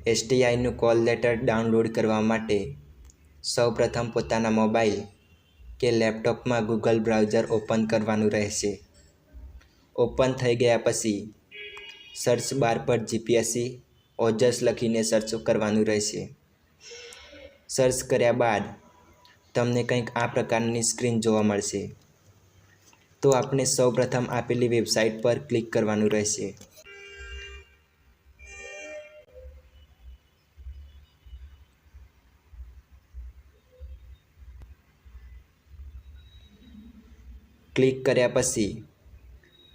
STIનું call letter download કરવા માટે સૌપ્રથમ પોતાના મોબાઈલ કે લેપટોપમાં ગૂગલ બ્રાઉઝર ઓપન કરવાનું રહેશે। ઓપન થઈ ગયા પછી સર્ચ બાર પર GPSC ઓજસ લખીને સર્ચ કરવાનું રહેશે। સર્ચ કર્યા બાદ તમને કંઈક આ પ્રકારની સ્ક્રીન જોવા મળશે। તો આપણે સૌપ્રથમ આપેલી વેબસાઇટ પર ક્લિક કરવાનું રહેશે। ક્લિક કર્યા પછી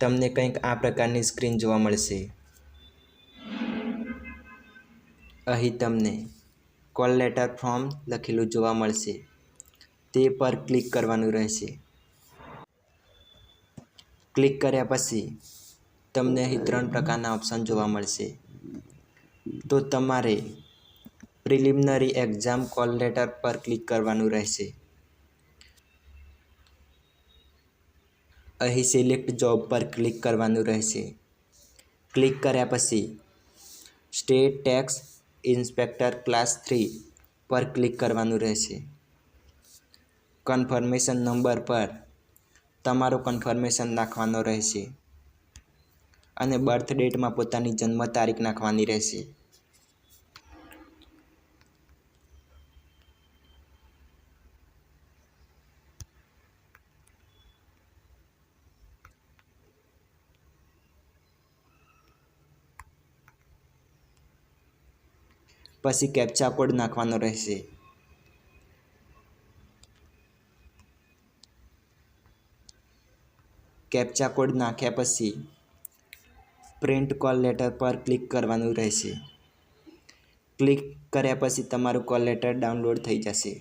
તમને કંઈક આ પ્રકારની સ્ક્રીન જોવા મળશે। અહીં તમને કોલ લેટર ફ્રોમ લખેલું જોવા મળશે, તે પર ક્લિક કરવાનું રહેશે। ક્લિક કર્યા પછી તમને અહીં 3 પ્રકારના ઓપ્શન જોવા મળશે। તો તમારે પ્રિલિમિનરી એક્ઝામ કોલ લેટર પર ક્લિક કરવાનું રહેશે। અહીં સિલેક્ટ જોબ પર ક્લિક કરવાનું રહેશે। ક્લિક કર્યા પછી સ્ટેટ ટેક્સ ઇન્સ્પેક્ટર ક્લાસ 3 પર ક્લિક કરવાનું રહેશે। કન્ફર્મેશન નંબર પર તમારો કન્ફર્મેશન નાખવાનો રહેશે અને બર્થ ડેટમાં પોતાની જન્મ તારીખ નાખવાની રહેશે। પછી કેપ્ચા કોડ નાખવાનો રહેશે। કેપ્ચા કોડ નાખ્યા પછી પ્રિન્ટ કોલ લેટર પર ક્લિક કરવાનું રહેશે। ક્લિક કર્યા પછી તમારું કોલ લેટર ડાઉનલોડ થઈ જશે।